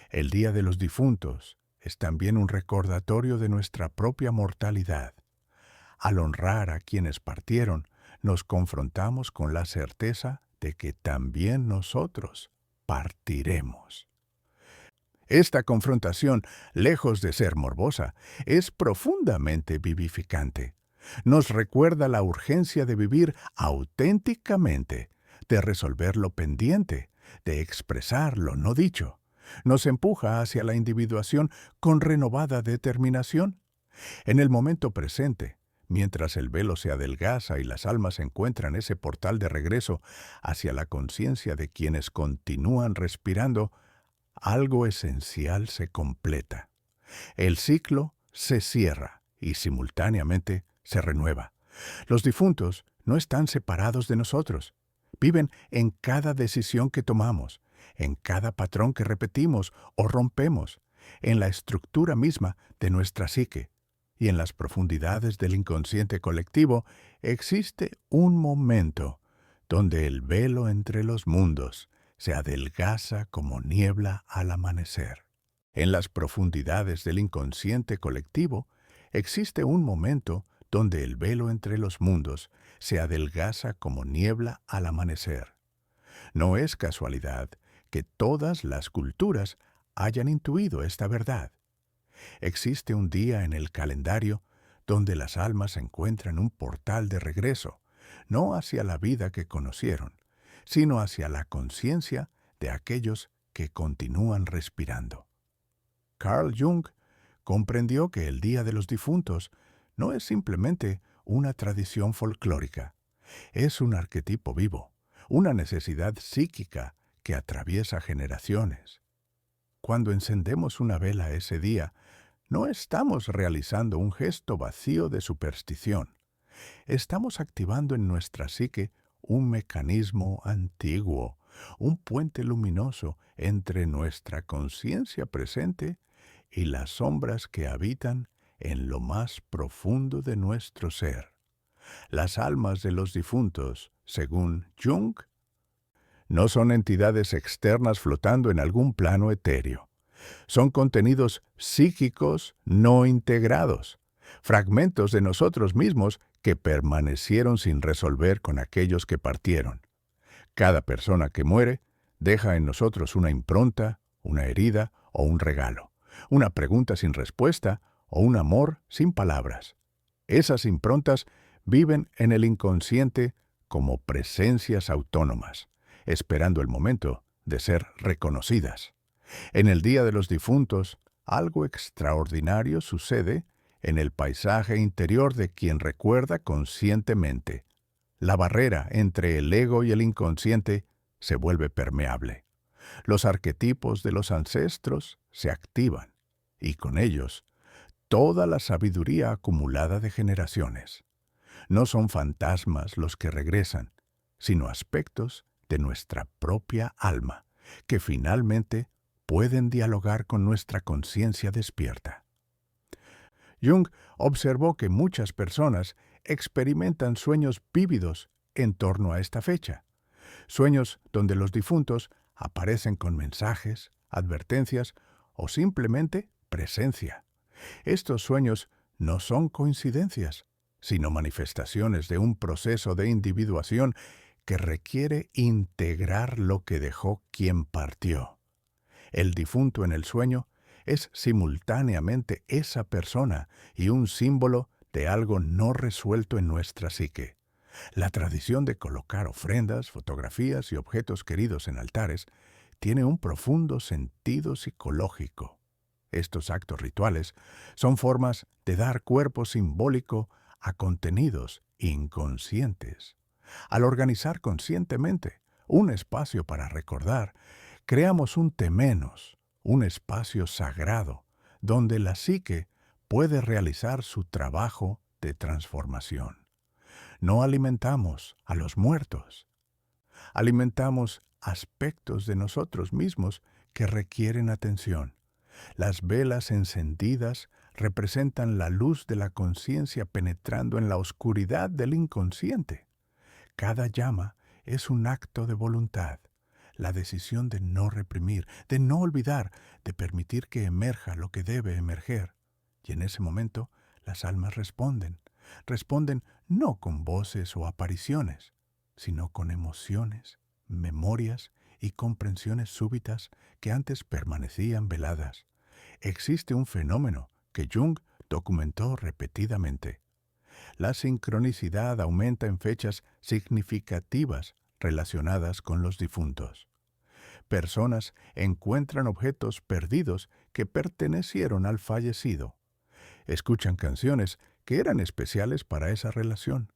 El Día de los Difuntos es también un recordatorio de nuestra propia mortalidad. Al honrar a quienes partieron, nos confrontamos con la certeza de que también nosotros partiremos. Esta confrontación, lejos de ser morbosa, es profundamente vivificante. Nos recuerda la urgencia de vivir auténticamente, de resolver lo pendiente, de expresar lo no dicho. Nos empuja hacia la individuación con renovada determinación. En el momento presente, mientras el velo se adelgaza y las almas encuentran ese portal de regreso hacia la conciencia de quienes continúan respirando, algo esencial se completa. El ciclo se cierra y simultáneamente se renueva. Los difuntos no están separados de nosotros. Viven en cada decisión que tomamos, en cada patrón que repetimos o rompemos, en la estructura misma de nuestra psique. Y en las profundidades del inconsciente colectivo existe un momento donde el velo entre los mundos se adelgaza como niebla al amanecer. En las profundidades del inconsciente colectivo existe un momento donde el velo entre los mundos se adelgaza como niebla al amanecer. No es casualidad que todas las culturas hayan intuido esta verdad. Existe un día en el calendario donde las almas encuentran un portal de regreso, no hacia la vida que conocieron, sino hacia la conciencia de aquellos que continúan respirando. Carl Jung comprendió que el Día de los Difuntos no es simplemente una tradición folclórica, es un arquetipo vivo, una necesidad psíquica que atraviesa generaciones. Cuando encendemos una vela ese día, no estamos realizando un gesto vacío de superstición. Estamos activando en nuestra psique un mecanismo antiguo, un puente luminoso entre nuestra conciencia presente y las sombras que habitan en lo más profundo de nuestro ser. Las almas de los difuntos, según Jung, no son entidades externas flotando en algún plano etéreo. Son contenidos psíquicos no integrados, fragmentos de nosotros mismos que permanecieron sin resolver con aquellos que partieron. Cada persona que muere deja en nosotros una impronta, una herida o un regalo, una pregunta sin respuesta o un amor sin palabras. Esas improntas viven en el inconsciente como presencias autónomas, esperando el momento de ser reconocidas. En el Día de los Difuntos, algo extraordinario sucede en el paisaje interior de quien recuerda conscientemente. La barrera entre el ego y el inconsciente se vuelve permeable. Los arquetipos de los ancestros se activan, y con ellos, toda la sabiduría acumulada de generaciones. No son fantasmas los que regresan, sino aspectos de nuestra propia alma, que finalmente pueden dialogar con nuestra conciencia despierta. Jung observó que muchas personas experimentan sueños vívidos en torno a esta fecha, sueños donde los difuntos aparecen con mensajes, advertencias o simplemente presencia. Estos sueños no son coincidencias, sino manifestaciones de un proceso de individuación que requiere integrar lo que dejó quien partió. El difunto en el sueño es simultáneamente esa persona y un símbolo de algo no resuelto en nuestra psique. La tradición de colocar ofrendas, fotografías y objetos queridos en altares tiene un profundo sentido psicológico. Estos actos rituales son formas de dar cuerpo simbólico a contenidos inconscientes. Al organizar conscientemente un espacio para recordar, creamos un temenos, un espacio sagrado, donde la psique puede realizar su trabajo de transformación. No alimentamos a los muertos, alimentamos aspectos de nosotros mismos que requieren atención. Las velas encendidas representan la luz de la conciencia penetrando en la oscuridad del inconsciente. Cada llama es un acto de voluntad, la decisión de no reprimir, de no olvidar, de permitir que emerja lo que debe emerger. Y en ese momento las almas responden no con voces o apariciones, sino con emociones, memorias y comprensiones súbitas que antes permanecían veladas. Existe un fenómeno que Jung documentó repetidamente. La sincronicidad aumenta en fechas significativas relacionadas con los difuntos. Personas encuentran objetos perdidos que pertenecieron al fallecido. Escuchan canciones que eran especiales para esa relación.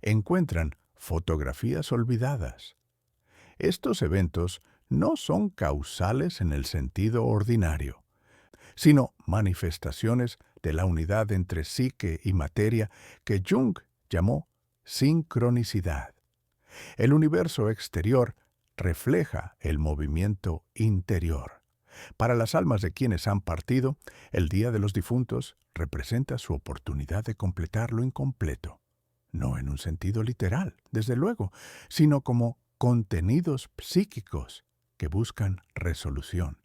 Encuentran fotografías olvidadas. Estos eventos no son causales en el sentido ordinario, sino manifestaciones de la unidad entre psique y materia que Jung llamó sincronicidad. El universo exterior refleja el movimiento interior. Para las almas de quienes han partido, el Día de los Difuntos representa su oportunidad de completar lo incompleto. No en un sentido literal, desde luego, sino como contenidos psíquicos que buscan resolución.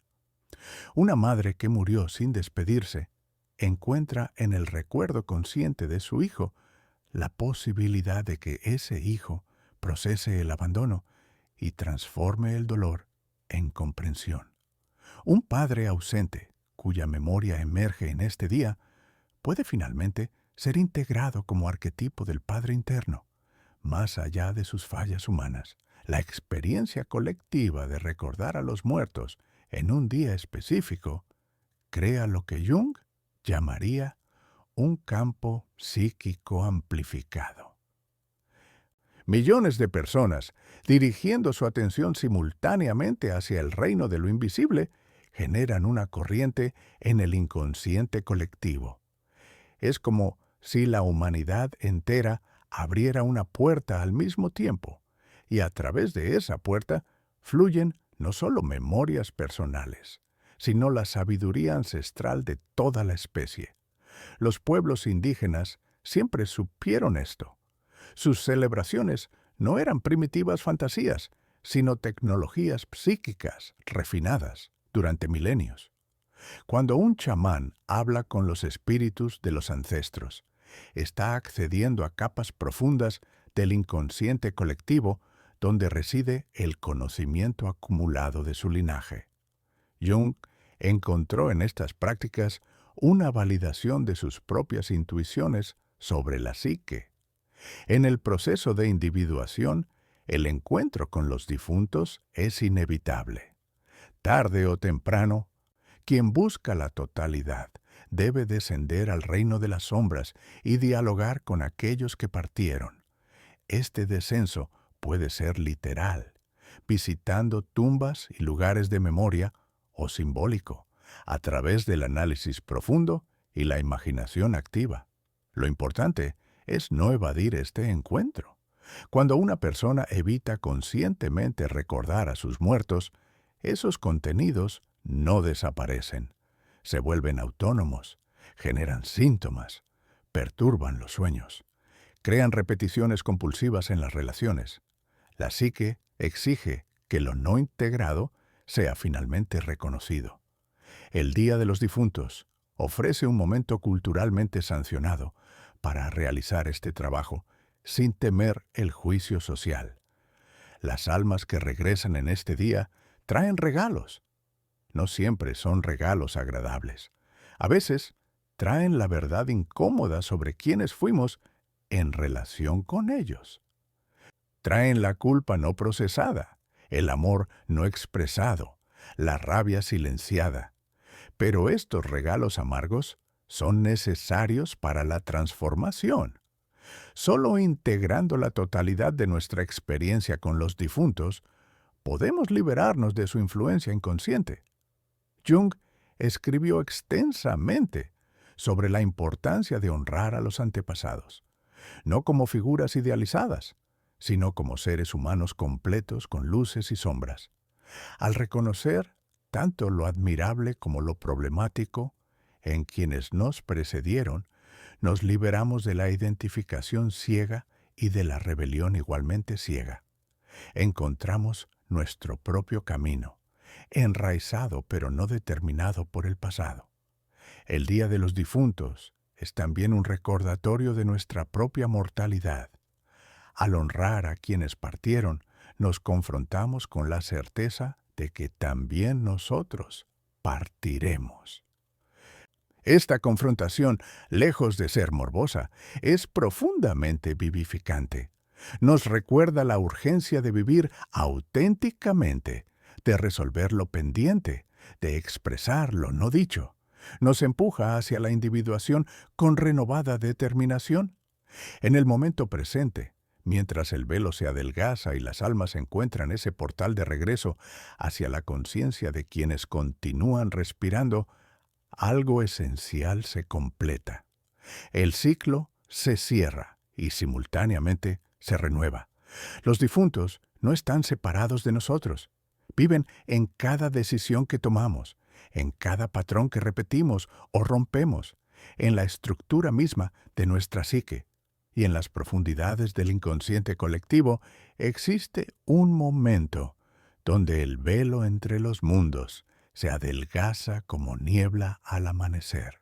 Una madre que murió sin despedirse encuentra en el recuerdo consciente de su hijo la posibilidad de que ese hijo procese el abandono y transforme el dolor en comprensión. Un padre ausente, cuya memoria emerge en este día, puede finalmente ser integrado como arquetipo del Padre interno, más allá de sus fallas humanas. La experiencia colectiva de recordar a los muertos en un día específico crea lo que Jung llamaría un campo psíquico amplificado. Millones de personas, dirigiendo su atención simultáneamente hacia el reino de lo invisible, generan una corriente en el inconsciente colectivo. Es como si la humanidad entera abriera una puerta al mismo tiempo, y a través de esa puerta fluyen no solo memorias personales, sino la sabiduría ancestral de toda la especie. Los pueblos indígenas siempre supieron esto. Sus celebraciones no eran primitivas fantasías, sino tecnologías psíquicas refinadas durante milenios. Cuando un chamán habla con los espíritus de los ancestros, está accediendo a capas profundas del inconsciente colectivo donde reside el conocimiento acumulado de su linaje. Jung encontró en estas prácticas una validación de sus propias intuiciones sobre la psique. En el proceso de individuación, el encuentro con los difuntos es inevitable. Tarde o temprano, quien busca la totalidad debe descender al reino de las sombras y dialogar con aquellos que partieron. Este descenso puede ser literal, visitando tumbas y lugares de memoria, o simbólico, a través del análisis profundo y la imaginación activa. Lo importante es no evadir este encuentro. Cuando una persona evita conscientemente recordar a sus muertos, esos contenidos no desaparecen. Se vuelven autónomos, generan síntomas, perturban los sueños, crean repeticiones compulsivas en las relaciones. La psique exige que lo no integrado sea finalmente reconocido. El Día de los Difuntos ofrece un momento culturalmente sancionado para realizar este trabajo sin temer el juicio social. Las almas que regresan en este día traen regalos. No siempre son regalos agradables. A veces traen la verdad incómoda sobre quiénes fuimos en relación con ellos. Traen la culpa no procesada, el amor no expresado, la rabia silenciada. Pero estos regalos amargos son necesarios para la transformación. Solo integrando la totalidad de nuestra experiencia con los difuntos, podemos liberarnos de su influencia inconsciente. Jung escribió extensamente sobre la importancia de honrar a los antepasados, no como figuras idealizadas, sino como seres humanos completos con luces y sombras. Al reconocer tanto lo admirable como lo problemático en quienes nos precedieron, nos liberamos de la identificación ciega y de la rebelión igualmente ciega. Encontramos nuestro propio camino, enraizado pero no determinado por el pasado. El Día de los Difuntos es también un recordatorio de nuestra propia mortalidad. Al honrar a quienes partieron, nos confrontamos con la certeza de que también nosotros partiremos. Esta confrontación, lejos de ser morbosa, es profundamente vivificante. Nos recuerda la urgencia de vivir auténticamente, de resolver lo pendiente, de expresar lo no dicho. Nos empuja hacia la individuación con renovada determinación. En el momento presente, mientras el velo se adelgaza y las almas encuentran ese portal de regreso hacia la conciencia de quienes continúan respirando, algo esencial se completa. El ciclo se cierra y simultáneamente se renueva. Los difuntos no están separados de nosotros. Viven en cada decisión que tomamos, en cada patrón que repetimos o rompemos, en la estructura misma de nuestra psique. Y en las profundidades del inconsciente colectivo existe un momento donde el velo entre los mundos se adelgaza como niebla al amanecer.